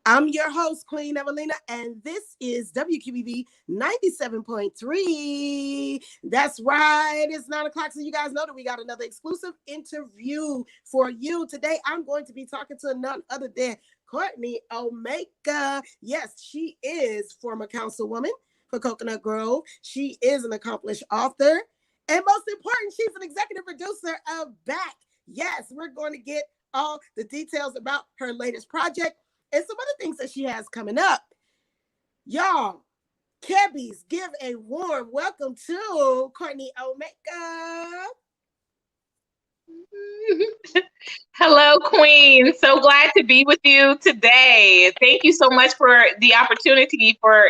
I'm your host, Queen Evelina, and this is WQBV 97.3. That's right. It's 9 o'clock, so you guys know that we got another exclusive interview for you. Today, I'm going to be talking to none other than Courtney Omega. Yes, she is former councilwoman for Coconut Grove. She is an accomplished author. And most important, she's an executive producer of Back. Yes, we're going to get all the details about her latest project and some other things that she has coming up. Y'all, Kebbies, give a warm welcome to Courtney Omega. Hello, Queen. So glad to be with you today. Thank you so much for the opportunity for,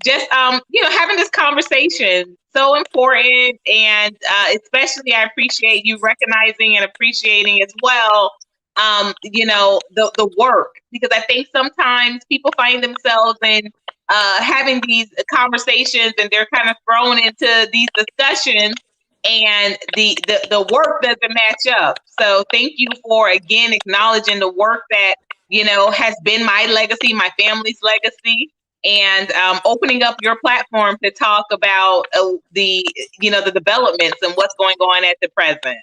having this conversation. So important. And especially I appreciate you recognizing and appreciating as well, the work, because I think sometimes people find themselves in having these conversations and they're kind of thrown into these discussions and the work doesn't match up. So thank you for, again, acknowledging the work that, has been my legacy, my family's legacy, and opening up your platform to talk about the developments and what's going on at the present.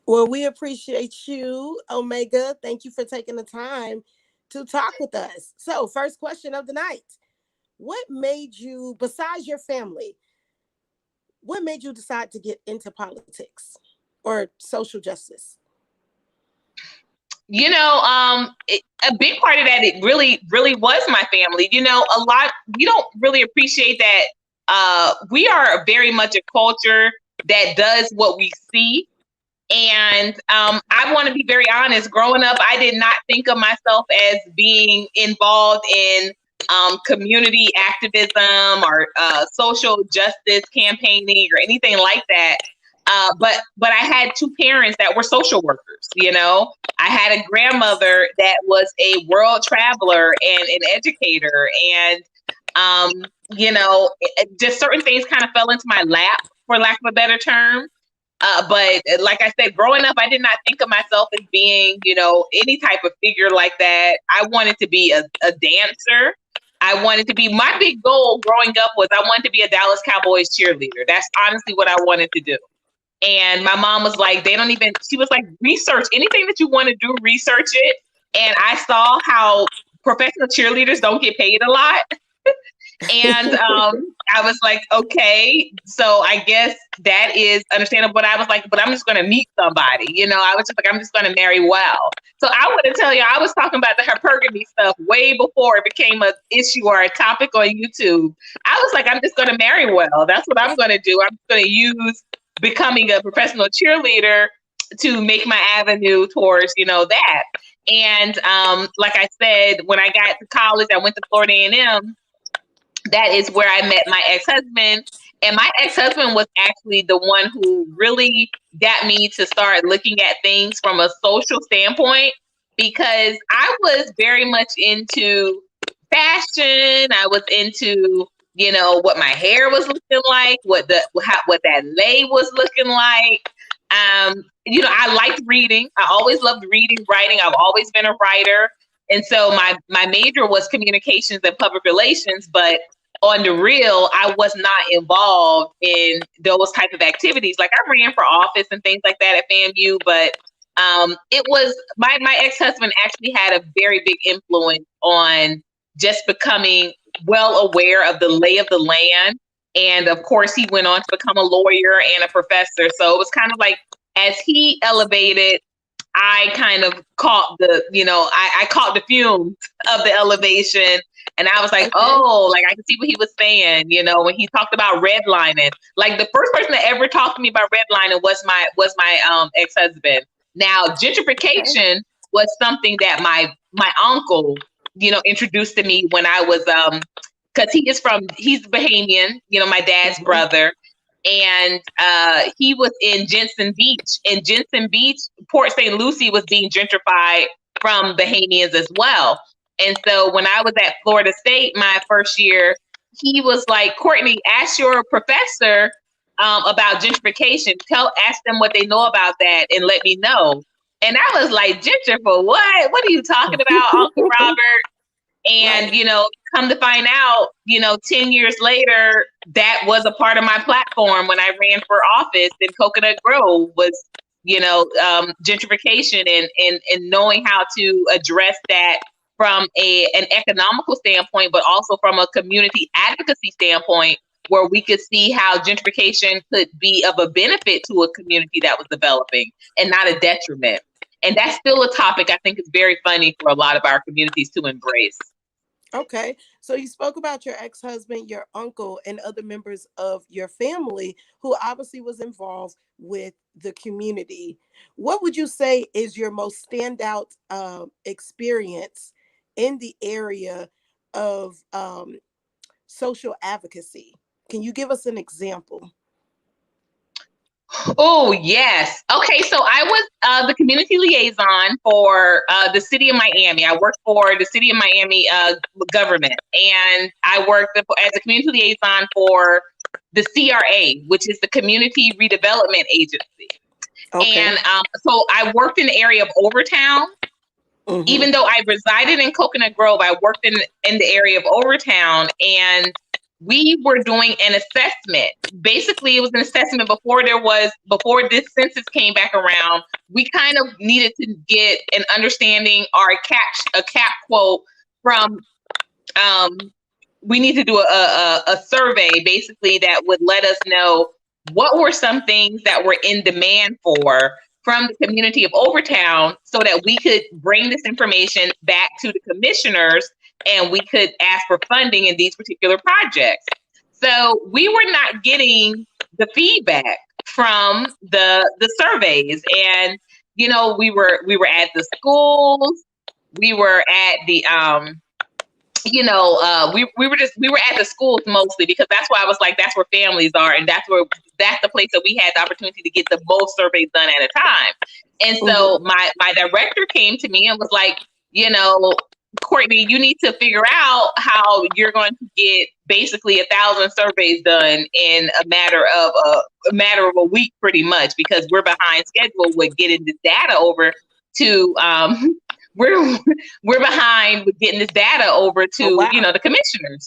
Well, we appreciate you, Omega. Thank you for taking the time to talk with us. So, first question of the night. What made you, besides your family, what made you decide to get into politics or social justice? A big part of that, it really, really was my family. A lot, we don't really appreciate that we are very much a culture that does what we see. And I want to be very honest, growing up, I did not think of myself as being involved in community activism or social justice campaigning or anything like that. But I had two parents that were social workers. I had a grandmother that was a world traveler and an educator. And, just certain things kind of fell into my lap, for lack of a better term. But like I said, growing up, I did not think of myself as being, any type of figure like that. I wanted to be a dancer. I wanted to be, my big goal growing up was I wanted to be a Dallas Cowboys cheerleader. That's honestly what I wanted to do. And my mom was like, she was like, research anything that you want to do, research it. And I saw how professional cheerleaders don't get paid a lot. And I was like, okay, so I guess that is understandable. But I was like, but I'm just going to meet somebody. I was just like, I'm just going to marry well. So I want to tell you, I was talking about the hypergamy stuff way before it became an issue or a topic on YouTube. I was like, I'm just going to marry well. That's what I'm going to do. I'm going to use becoming a professional cheerleader to make my avenue towards, that. And like I said, when I got to college, I went to Florida A&M. That is where I met my ex-husband. And my ex-husband was actually the one who really got me to start looking at things from a social standpoint, because I was very much into fashion. I was into, what my hair was looking like, what that lay was looking like. I liked reading. I always loved reading, writing. I've always been a writer. And so my major was communications and public relations, but on the real, I was not involved in those type of activities. Like I ran for office and things like that at FAMU, but it was my ex-husband actually had a very big influence on just becoming well aware of the lay of the land. And of course, he went on to become a lawyer and a professor. So it was kind of like, as he elevated, I kind of caught I caught the fumes of the elevation. And I was like, oh, like I could see what he was saying, when he talked about redlining. Like the first person that ever talked to me about redlining was my ex-husband. Now, gentrification was something that my uncle, introduced to me when I was because he's Bahamian, my dad's brother. And he was in Jensen Beach. And Jensen Beach, Port St. Lucie was being gentrified from Bahamians as well. And so when I was at Florida State my first year, he was like, Courtney, ask your professor about gentrification. Ask them what they know about that and let me know. And I was like, ginger for what? What are you talking about, Uncle Robert? And, Right. you know, come to find out, you know, 10 years later, that was a part of my platform when I ran for office in Coconut Grove was, you know, gentrification and knowing how to address that from an economical standpoint, but also from a community advocacy standpoint, where we could see how gentrification could be of a benefit to a community that was developing and not a detriment. And that's still a topic I think is very funny for a lot of our communities to embrace. Okay. So you spoke about your ex-husband, your uncle, and other members of your family who obviously was involved with the community. What would you say is your most standout experience in the area of social advocacy? Can you give us an example? Oh, yes. Okay, so I was the community liaison for the city of Miami. I worked for the city of Miami government, and I worked as a community liaison for the CRA, which is the Community Redevelopment Agency. Okay. And so I worked in the area of Overtown. Mm-hmm. Even though I resided in Coconut Grove, I worked in the area of Overtown, and we were doing an assessment. Basically, it was an assessment before this census came back around. We kind of needed to get an understanding or a cap quote from. We need to do a survey basically that would let us know what were some things that were in demand from the community of Overtown so that we could bring this information back to the commissioners and we could ask for funding in these particular projects. So we were not getting the feedback from the surveys. And, you know, we were at the schools, we were at the we were at the schools mostly because that's why I was like, that's where families are, and that's the place that we had the opportunity to get the most surveys done at a time. And so my director came to me and was like, you know, Courtney, you need to figure out how you're going to get basically 1,000 surveys done in a matter of a week, pretty much, because we're behind schedule with getting this data over to we're behind with getting this data over to the commissioners.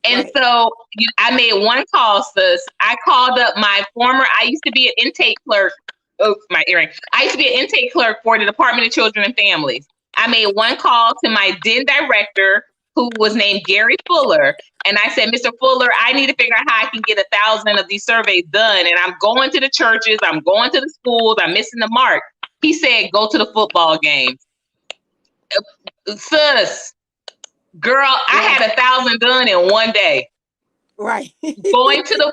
And so I made one call, sis. I called up I used to be an intake clerk. Oh, my earring. I used to be an intake clerk for the Department of Children and Families. I made one call to my then director, who was named Gary Fuller. And I said, Mr. Fuller, I need to figure out how I can get 1,000 of these surveys done. And I'm going to the churches, I'm going to the schools, I'm missing the mark. He said, go to the football games. Sis, girl, I had 1,000 done in one day. Right. going to those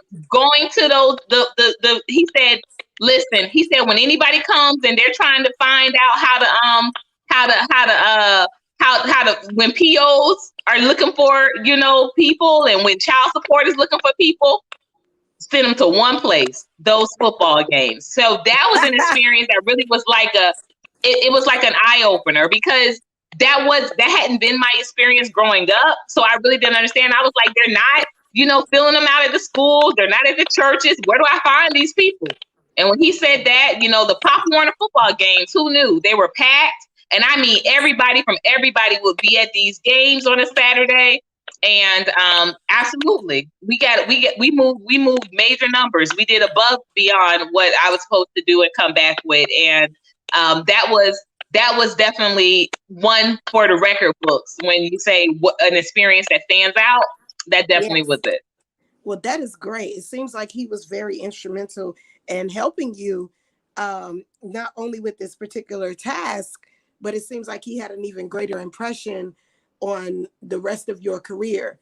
he said, listen, he said, when anybody comes and they're trying to find out how to when POs are looking for, people, and when child support is looking for people, send them to one place, those football games. So that was an experience that really was like it was like an eye opener, because that hadn't been my experience growing up. So I really didn't understand. I was like, they're not, filling them out at the schools. They're not at the churches. Where do I find these people? And when he said that, the Pop Warner football games, who knew? They were packed. And I mean, everybody would be at these games on a Saturday. And absolutely, we moved major numbers. We did above beyond what I was supposed to do and come back with. And that was definitely one for the record books. When you say an experience that stands out, that definitely was it. Well, that is great. It seems like he was very instrumental in helping you, not only with this particular task, but it seems like he had an even greater impression on the rest of your career.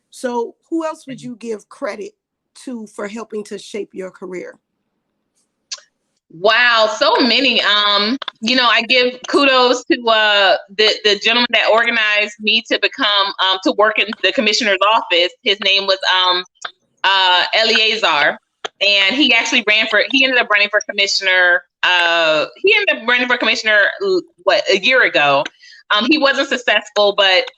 So who else would you give credit to for helping to shape your career? Wow, so many. I give kudos to the gentleman that organized me to become to work in the commissioner's office. His name was Eleazar, and he actually ended up running for commissioner. He ended up running for commissioner a year ago. He wasn't successful, but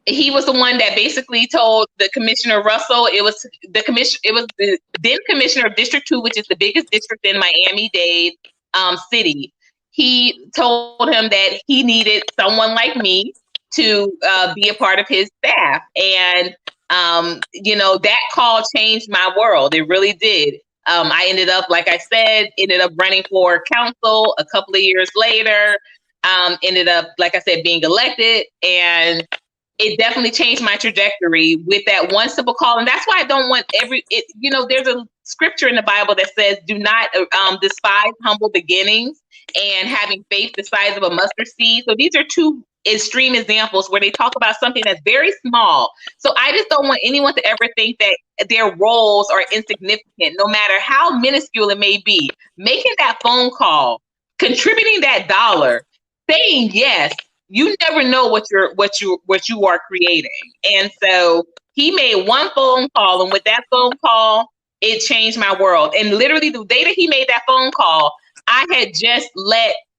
he was the one that basically told the Commissioner Russell, it was the then Commissioner of District 2, which is the biggest district in Miami-Dade city. He told him that he needed someone like me to be a part of his staff. And, that call changed my world. It really did. I ended up, like I said, running for council a couple of years later, ended up, like I said, being elected. And it definitely changed my trajectory with that one simple call. And that's why I don't want there's a scripture in the Bible that says, do not despise humble beginnings and having faith the size of a mustard seed. So these are two extreme examples where they talk about something that's very small. So I just don't want anyone to ever think that their roles are insignificant, no matter how minuscule it may be. Making that phone call, contributing that dollar, saying yes. You never know what you are creating. And so he made one phone call, and with that phone call, it changed my world. And literally the day that he made that phone call, I had just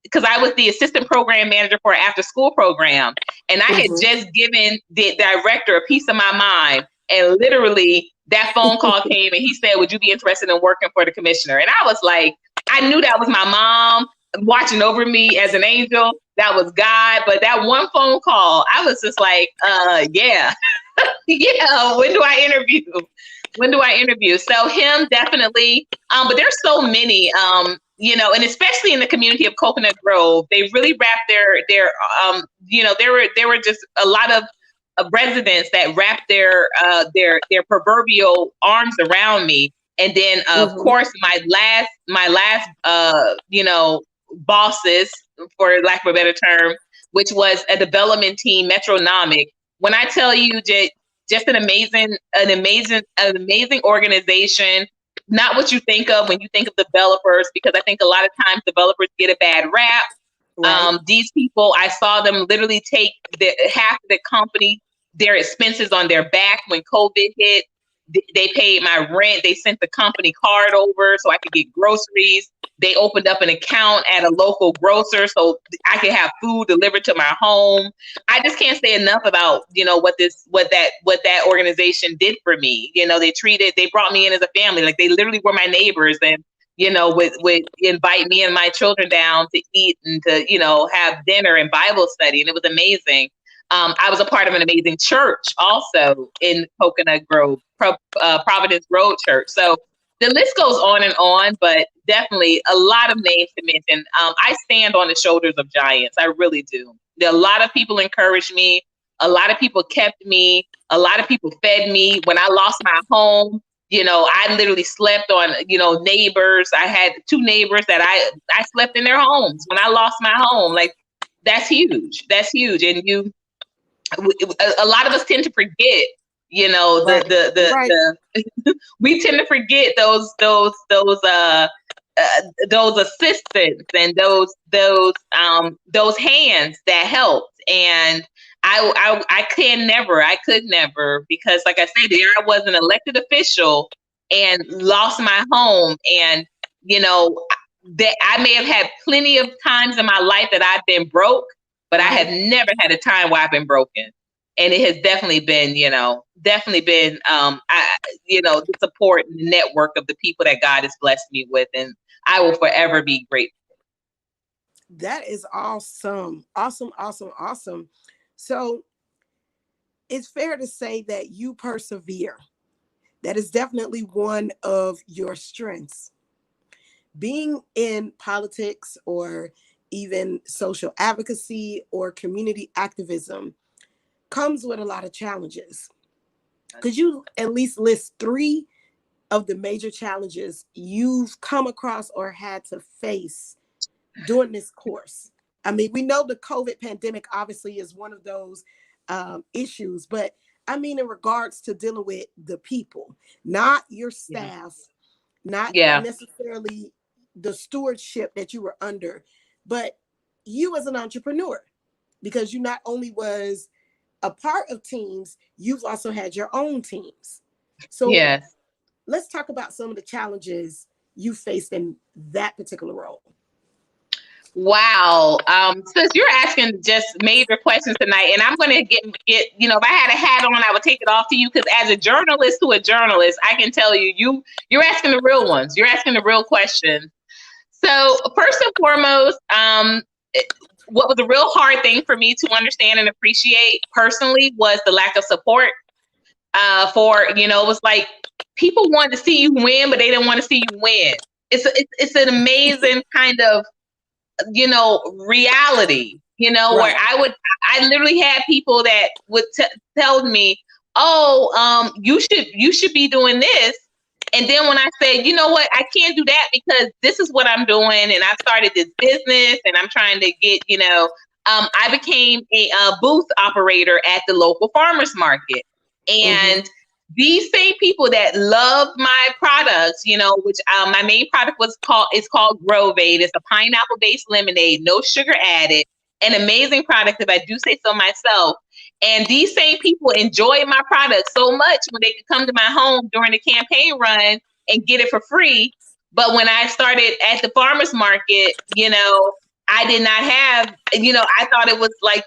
because I was the assistant program manager for an after school program, and I had just given the director a piece of my mind. And literally that phone call came and he said, would you be interested in working for the commissioner? And I was like, I knew that was my mom watching over me as an angel. That was God. But that one phone call, I was just like, yeah. Yeah, when do I interview? So him definitely, but there's so many, and especially in the community of Coconut Grove, they really wrapped their there were just a lot of residents that wrapped their proverbial arms around me. And then of course my last bosses, for lack of a better term, which was a development team, Metronomic. When I tell you just an amazing organization, not what you think of when you think of developers, because I think a lot of times developers get a bad rap. Right. These people, I saw them literally take half of the company, their expenses on their back when COVID hit. They paid my rent. They sent the company card over so I could get groceries. They opened up an account at a local grocer so I could have food delivered to my home. I just can't say enough about, what that organization did for me. They brought me in as a family. Like, they literally were my neighbors, and, would invite me and my children down to eat and to, have dinner and Bible study. And it was amazing. I was a part of an amazing church also in Coconut Grove, Providence Road Church. So the list goes on, but definitely a lot of names to mention. I stand on the shoulders of giants. I really do. A lot of people encouraged me. A lot of people kept me. A lot of people fed me. When I lost my home, I literally slept on, neighbors. I had 2 neighbors that I slept in their homes when I lost my home. Like, that's huge. That's huge. And a lot of us tend to forget, we tend to forget those assistants and those hands that helped. And I could never, because like I said, I was an elected official and lost my home. And, that I may have had plenty of times in my life that I've been broke, but I have never had a time where I've been broken. And it has definitely been, the support and network of the people that God has blessed me with. And I will forever be grateful. That is awesome. Awesome, awesome, awesome. So it's fair to say that you persevere. That is definitely one of your strengths. Being in politics or even social advocacy or community activism comes with a lot of challenges. Could you at least list 3 of the major challenges you've come across or had to face during this course? I mean, we know the COVID pandemic obviously is one of those issues, but I mean, in regards to dealing with the people, not your staff, not necessarily the stewardship that you were under, but you as an entrepreneur, because you not only was a part of teams, you've also had your own teams. So let's talk about some of the challenges you faced in that particular role. Wow. Since you're asking just major questions tonight, and I'm going to get, if I had a hat on, I would take it off to you, because as a journalist to a journalist, I can tell you're asking the real ones. You're asking the real questions. So first and foremost, what was a real hard thing for me to understand and appreciate personally was the lack of support. It was like people wanted to see you win, but they didn't want to see you win. It's an amazing kind of reality, Right. where I literally had people that would tell me, oh, you should be doing this. And then when I said, you know what, I can't do that because this is what I'm doing. And I started this business and I'm trying to get, I became a booth operator at the local farmers market. And these same people that love my products, which my main product it's called Grovade. It's a pineapple-based lemonade, no sugar added, an amazing product if I do say so myself. And these same people enjoy my product so much when they could come to my home during the campaign run and get it for free. But when I started at the farmers market, I did not have, I thought it was like,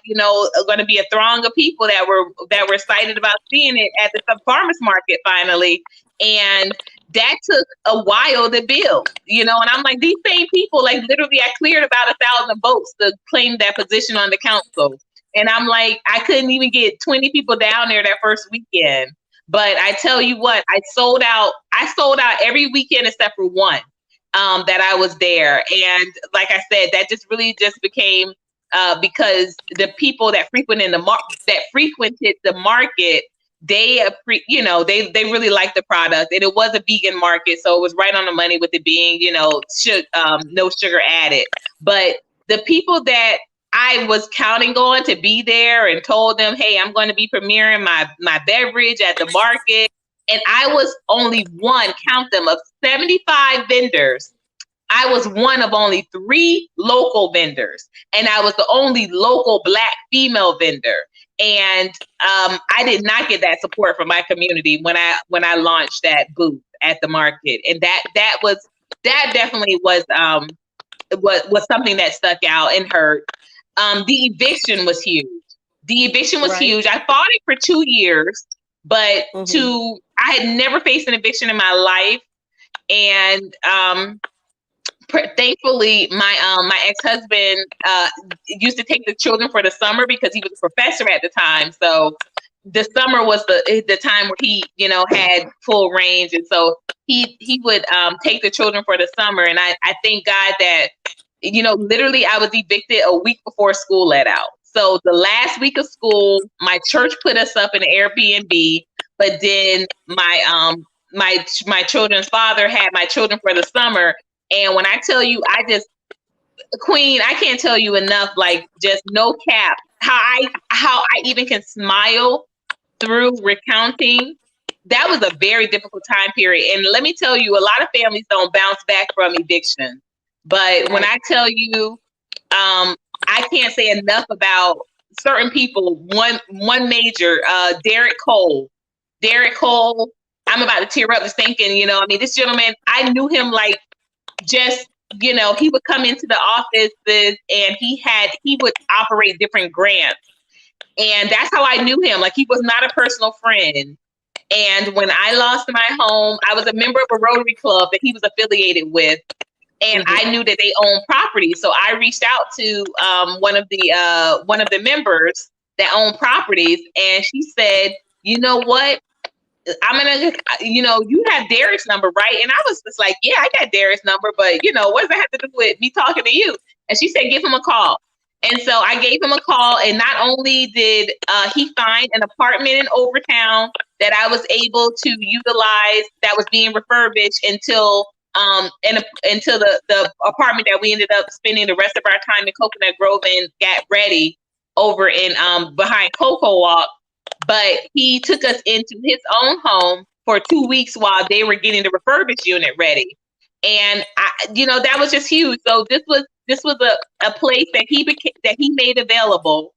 going to be a throng of people that were excited about seeing it at the farmers market finally. And that took a while to build, and I'm like, these same people, like literally I cleared about 1,000 votes to claim that position on the council. And I'm like, I couldn't even get 20 people down there that first weekend. But I tell you what, I sold out every weekend except for one. That I was there. And like I said, that just really just became because the people that frequented the market, they really liked the product, and it was a vegan market, so it was right on the money with it being no sugar added. But the people that I was counting on to be there and told them, hey, I'm going to be premiering my beverage at the market. And I was only one, count them, of 75 vendors. I was one of only 3 local vendors. And I was the only local Black female vendor. And I did not get that support from my community when I launched that booth at the market. And that definitely was something that stuck out and hurt. The eviction was huge. Huge. I fought it for 2 years, but I had never faced an eviction in my life. And thankfully, my ex-husband used to take the children for the summer because he was a professor at the time. So the summer was the time where he, had full range. And so he would take the children for the summer. And I thank God that, literally I was evicted a week before school let out. So the last week of school, my church put us up in an Airbnb, but then my children's father had my children for the summer. And when I tell you, Queen, I can't tell you enough, like just no cap, how I even can smile through recounting. That was a very difficult time period. And let me tell you, a lot of families don't bounce back from eviction. But when I tell you, I can't say enough about certain people. One major, Derek Cole. I'm about to tear up just thinking, this gentleman, I knew him like just, he would come into the offices and he would operate different grants. And that's how I knew him. Like, he was not a personal friend. And when I lost my home, I was a member of a Rotary Club that he was affiliated with. And I knew that they owned property. So I reached out to one of the members that owned properties. And she said, you know what? I'm going to, you have Derek's number, right? And I was just like, yeah, I got Derek's number, but what does that have to do with me talking to you? And she said, give him a call. And so I gave him a call, and not only did he find an apartment in Overtown that I was able to utilize that was being refurbished until the apartment that we ended up spending the rest of our time in Coconut Grove and got ready over in behind Cocoa Walk. But he took us into his own home for 2 weeks while they were getting the refurbished unit ready. And that was just huge. So this was a place that he made available.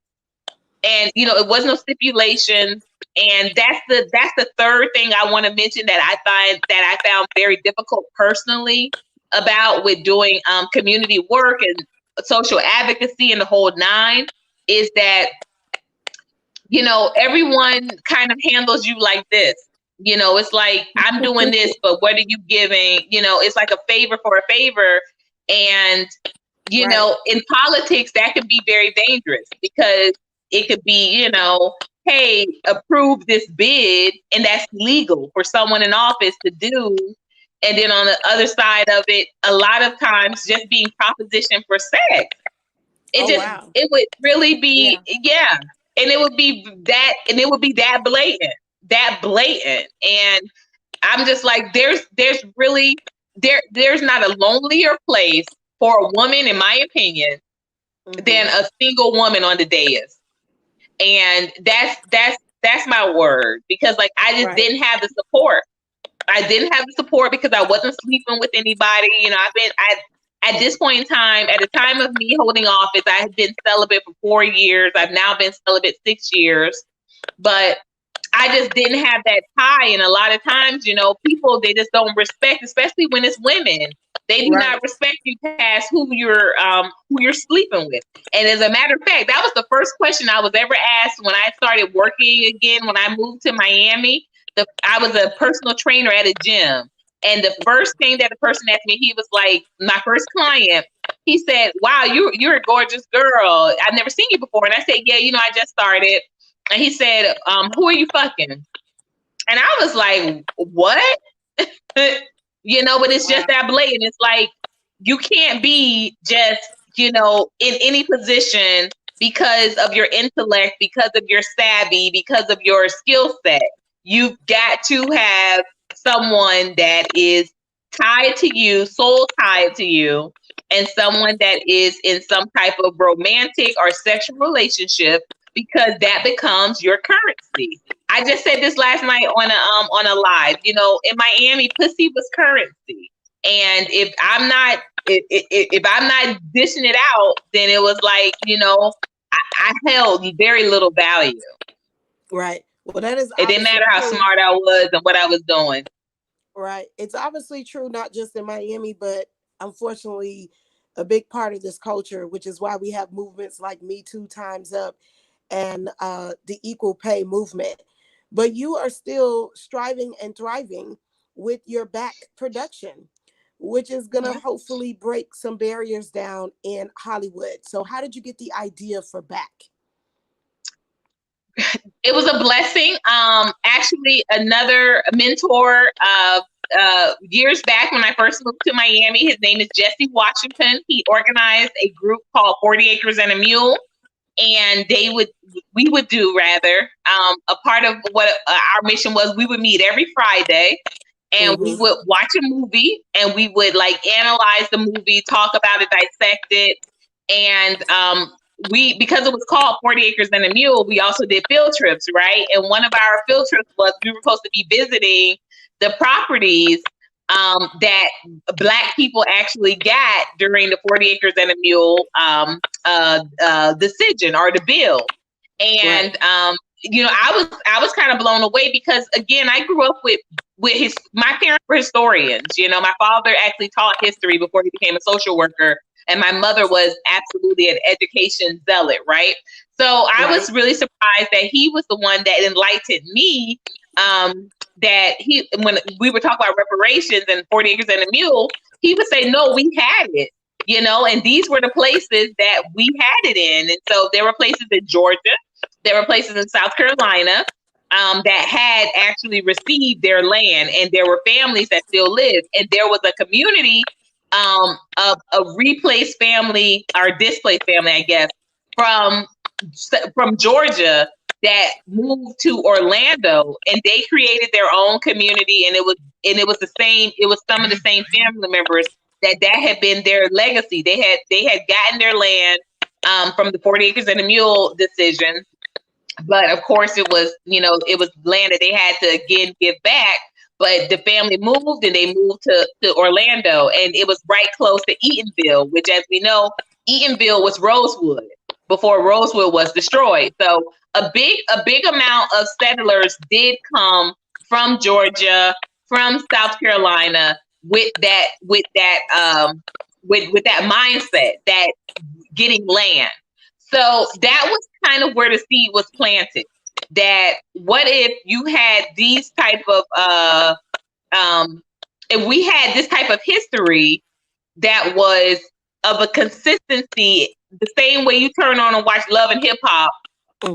And it was no stipulations. And that's the third thing I want to mention that I found very difficult personally about with doing community work. And social advocacy and the whole nine, is that, everyone kind of handles you like this. It's like, I'm doing this, but what are you giving? It's like a favor for a favor. And, Right. in politics, that can be very dangerous, because it could be, hey, approve this bid, and that's legal for someone in office to do. And then on the other side of it, a lot of times just being propositioned for sex. Wow. It would really be, yeah. And it would be that blatant. And I'm just like, there's really, there's not a lonelier place for a woman, in my opinion, than a single woman on the dais. And that's my word, because like, I just didn't have the support. I didn't have the support because I wasn't sleeping with anybody. At this point in time, at the time of me holding office, I had been celibate for 4 years. I've now been celibate 6 years, but I just didn't have that tie. And a lot of times, people, they just don't respect, especially when it's women. They do not respect you past who you're sleeping with. And as a matter of fact, that was the first question I was ever asked when I started working again. When I moved to Miami, I was a personal trainer at a gym. And the first thing that the person asked me, he was like, my first client, he said, wow, you're a gorgeous girl. I've never seen you before. And I said, yeah, I just started. And he said, who are you fucking? And I was like, what? But it's just that blatant. It's like, you can't be just, in any position because of your intellect, because of your savvy, because of your skill set. You've got to have someone that is tied to you, soul tied to you, and someone that is in some type of romantic or sexual relationship, because that becomes your currency. I just said this last night on a live. In Miami, pussy was currency, and if I'm not dishing it out, then it was like, I held very little value. Right. Well, that is. It didn't matter how smart I was and what I was doing. Right. It's obviously true, not just in Miami, but unfortunately, a big part of this culture, which is why we have movements like Me Too, Time's Up, and the equal pay movement. But you are still striving and thriving with your back production, which is going to hopefully break some barriers down in Hollywood. So how did you get the idea for back? It was a blessing. Actually, another mentor years back when I first moved to Miami, his name is Jesse Washington. He organized a group called 40 Acres and a Mule. And we would do a part of what our mission was. We would meet every Friday, and we would watch a movie, and we would like analyze the movie, talk about it, dissect it. And because it was called 40 Acres and a Mule, we also did field trips, right? And one of our field trips was, we were supposed to be visiting the properties that Black people actually got during the 40 Acres and a Mule decision or the bill. And I was kind of blown away, because again, I grew up with my parents were historians. My father actually taught history before he became a social worker, and my mother was absolutely an education zealot, right? So I was really surprised that he was the one that enlightened me. That when we were talking about reparations and 40 Acres and a Mule, he would say, no, we had it, and these were the places that we had it in. And so there were places in Georgia, there were places in South Carolina that had actually received their land, and there were families that still lived. And there was a community of a replaced family, or displaced family, I guess, from Georgia, that moved to Orlando, and they created their own community. And it was the same. It was some of the same family members that had been their legacy. They had gotten their land from the 40 Acres and a Mule decision, but of course it was land that they had to again give back. But the family moved, and they moved to Orlando, and it was right close to Eatonville, which, as we know, Eatonville was Rosewood before Rosewood was destroyed. So a big amount of settlers did come from Georgia, from South Carolina, with that with that mindset that getting land. So that was kind of where the seed was planted. That what if you had these type of if we had this type of history that was of a consistency, the same way you turn on and watch Love and Hip Hop,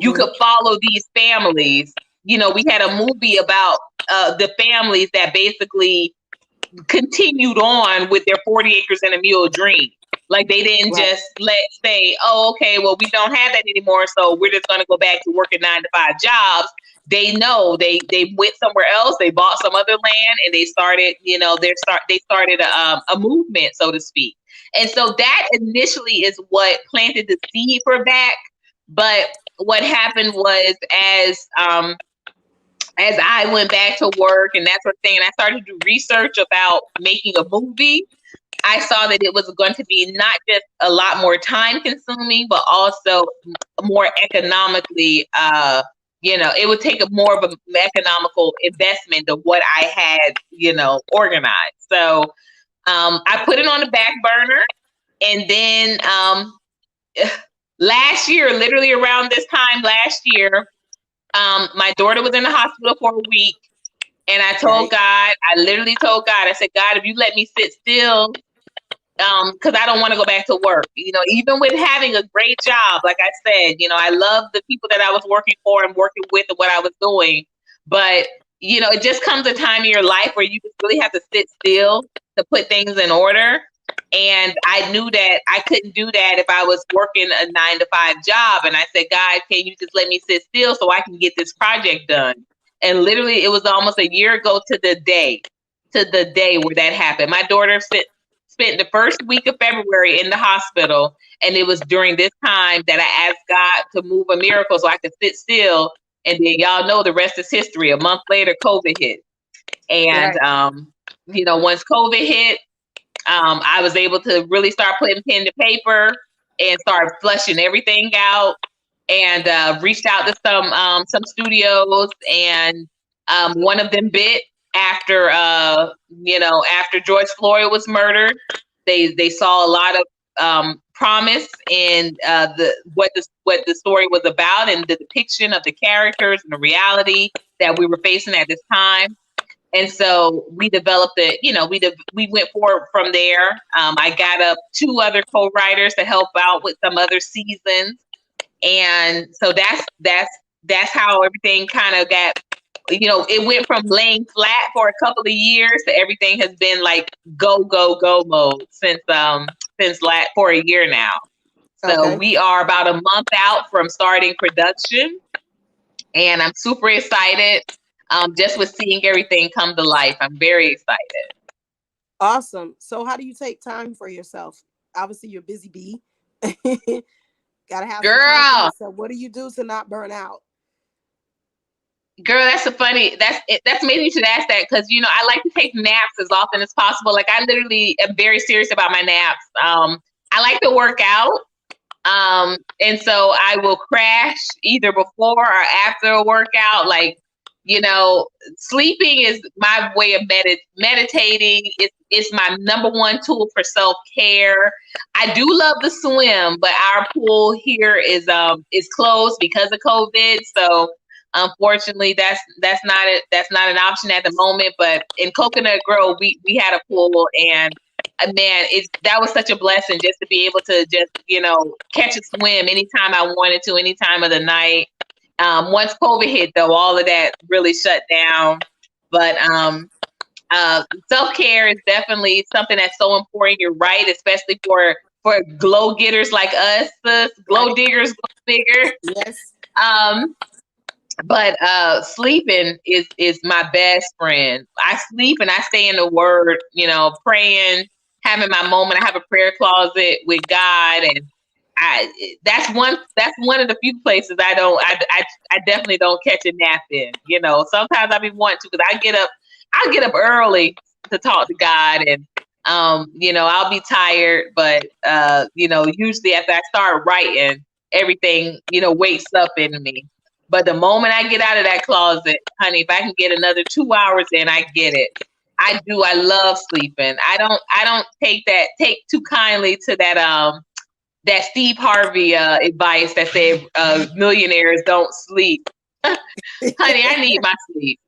you could follow these families. You know, we had a movie about the families that basically continued on with their 40 acres and a mule dream. Like they didn't just say, oh, okay, well, we don't have that anymore, so we're just going to go back to working 9-to-5 jobs. They know they went somewhere else. They bought some other land and they started, you know, they started a movement, so to speak. And so that initially is what planted the seed for back. But what happened was as I went back to work and that sort of thing, and I started to do research about making a movie, I saw that it was going to be not just a lot more time consuming, but also more economically, you know, it would take more of an economical investment of what I had, you know, organized. So I put it on the back burner. And then last year, literally around this time last year, my daughter was in the hospital for a week. And I told God, I literally told God, I said, God, if you let me sit still, because I don't want to go back to work. You know, even with having a great job, like I said, you know, I love the people that I was working for and working with and what I was doing. But, you know, it just comes a time in your life where you just really have to sit still to put things in order. And I knew that I couldn't do that if I was working a 9-to-5 job. And I said, God, can you just let me sit still so I can get this project done? And literally, it was almost a year ago to the day where that happened. My daughter spent the first week of February in the hospital. And it was during this time that I asked God to move a miracle so I could sit still. And then y'all know the rest is history. A month later, COVID hit. And, you know, once COVID hit, I was able to really start putting pen to paper and start flushing everything out, and reached out to some studios, and one of them bit after after George Floyd was murdered. They saw a lot of promise in what the story was about and the depiction of the characters and the reality that we were facing at this time. And so we developed it, you know, we went forward from there. I got up 2 other co-writers to help out with some other seasons. And so that's how everything kind of got, you know, it went from laying flat for a couple of years to everything has been like go mode since for a year now. So we are about a month out from starting production, and I'm super excited. Just with seeing everything come to life, I'm very excited. Awesome. So how do you take time for yourself? Obviously, you're a busy bee. Gotta have some time for yourself. What do you do to not burn out? Girl, that's maybe you should ask that, because, you know, I like to take naps as often as possible. Like, I literally am very serious about my naps. I like to work out. And so I will crash either before or after a workout. Like, you know, sleeping is my way of meditating. It's my number one tool for self-care. I do love to swim, but our pool here is closed because of COVID. So unfortunately, that's not an option at the moment. But in Coconut Grove, we had a pool, and man, that was such a blessing just to be able to just, you know, catch a swim anytime I wanted to, any time of the night. Once COVID hit, though, all of that really shut down. But self-care is definitely something that's so important. You're right, especially for glow getters like us, glow diggers, glow diggers. Yes. But sleeping is my best friend. I sleep and I stay in the Word, you know, praying, having my moment. I have a prayer closet with God, and that's one of the few places I definitely don't catch a nap in. You know, sometimes I be wanting to, because I get up early to talk to God, and you know, I'll be tired, but you know, usually after I start writing, everything, you know, wakes up in me. But the moment I get out of that closet, honey, if I can get another 2 hours in, I get it. I do. I love sleeping. I don't take too kindly to that Steve Harvey advice that said millionaires don't sleep. Honey, I need my sleep.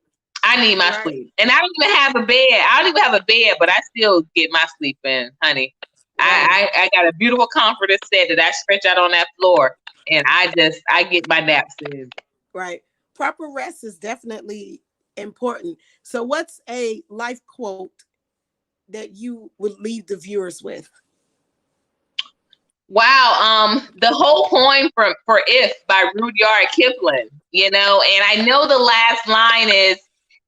I need my sleep. And I don't even have a bed. I don't even have a bed, but I still get my sleep in, honey. I got a beautiful comforter set that I stretch out on that floor, and I get my naps in. Right. Proper rest is definitely important. So what's a life quote that you would leave the viewers with? Wow, the whole poem for If by Rudyard Kipling, and I know the last line is,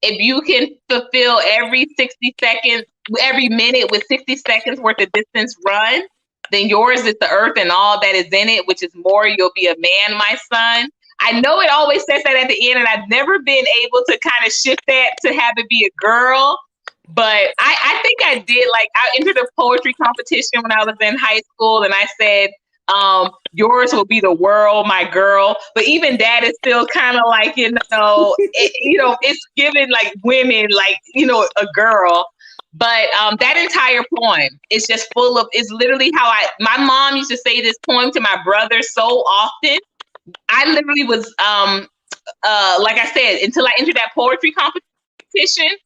if you can fulfill every 60 seconds, every minute with 60 seconds worth of distance run, then yours is the earth and all that is in it, which is more, you'll be a man, my son. I know it always says that at the end, and I've never been able to kind of shift that to have it be a girl. But I think I did. Like, I entered a poetry competition when I was in high school, and I said, yours will be the world, my girl. But even that is still kind of like, it's given like women, like, a girl. But that entire poem is just full of, it's literally how my mom used to say this poem to my brother so often. I literally was, like I said, until I entered that poetry competition,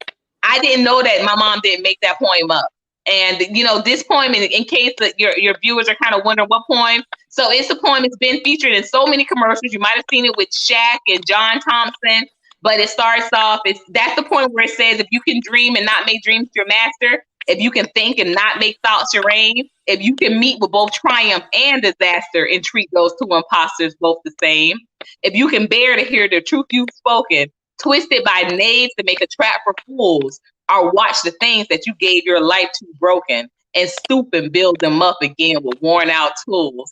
I didn't know that my mom didn't make that poem up. And, this poem, in case that your viewers are kind of wondering what poem. So it's a poem. It's been featured in so many commercials. You might have seen it with Shaq and John Thompson. But it starts off, that's the point where it says, if you can dream and not make dreams your master, if you can think and not make thoughts your aim, if you can meet with both triumph and disaster and treat those two imposters both the same, if you can bear to hear the truth you've spoken, twisted by knaves to make a trap for fools, or watch the things that you gave your life to broken and stoop and build them up again with worn out tools.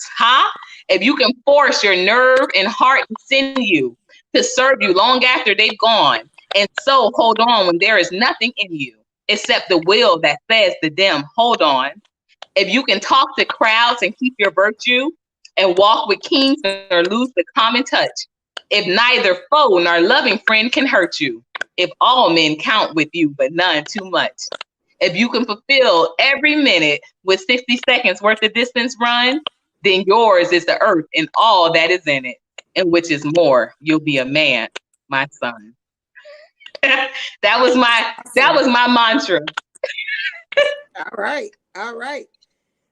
If you can force your nerve and heart and sinew to serve you long after they've gone, and so hold on when there is nothing in you except the will that says to them, hold on. If you can talk to crowds and keep your virtue and walk with kings or lose the common touch, if neither foe nor loving friend can hurt you, if all men count with you but none too much, if you can fulfill every minute with 60 seconds worth of distance run, then yours is the earth and all that is in it, and which is more, you'll be a man, my son. That was my mantra. All right.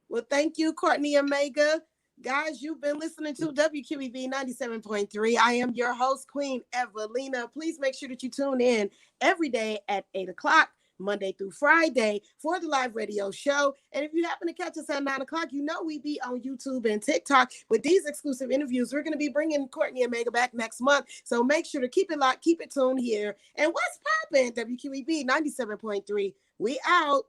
Well, thank you, Courtney Omega. Guys, you've been listening to WQEV 97.3. I am your host, Queen Evelina. Please make sure that you tune in every day at 8 o'clock, Monday through Friday, for the live radio show. And if you happen to catch us at 9 o'clock, we be on YouTube and TikTok with these exclusive interviews. We're going to be bringing Courtney Omega back next month. So make sure to keep it locked, keep it tuned here. And what's poppin'? WQEV 97.3. We out.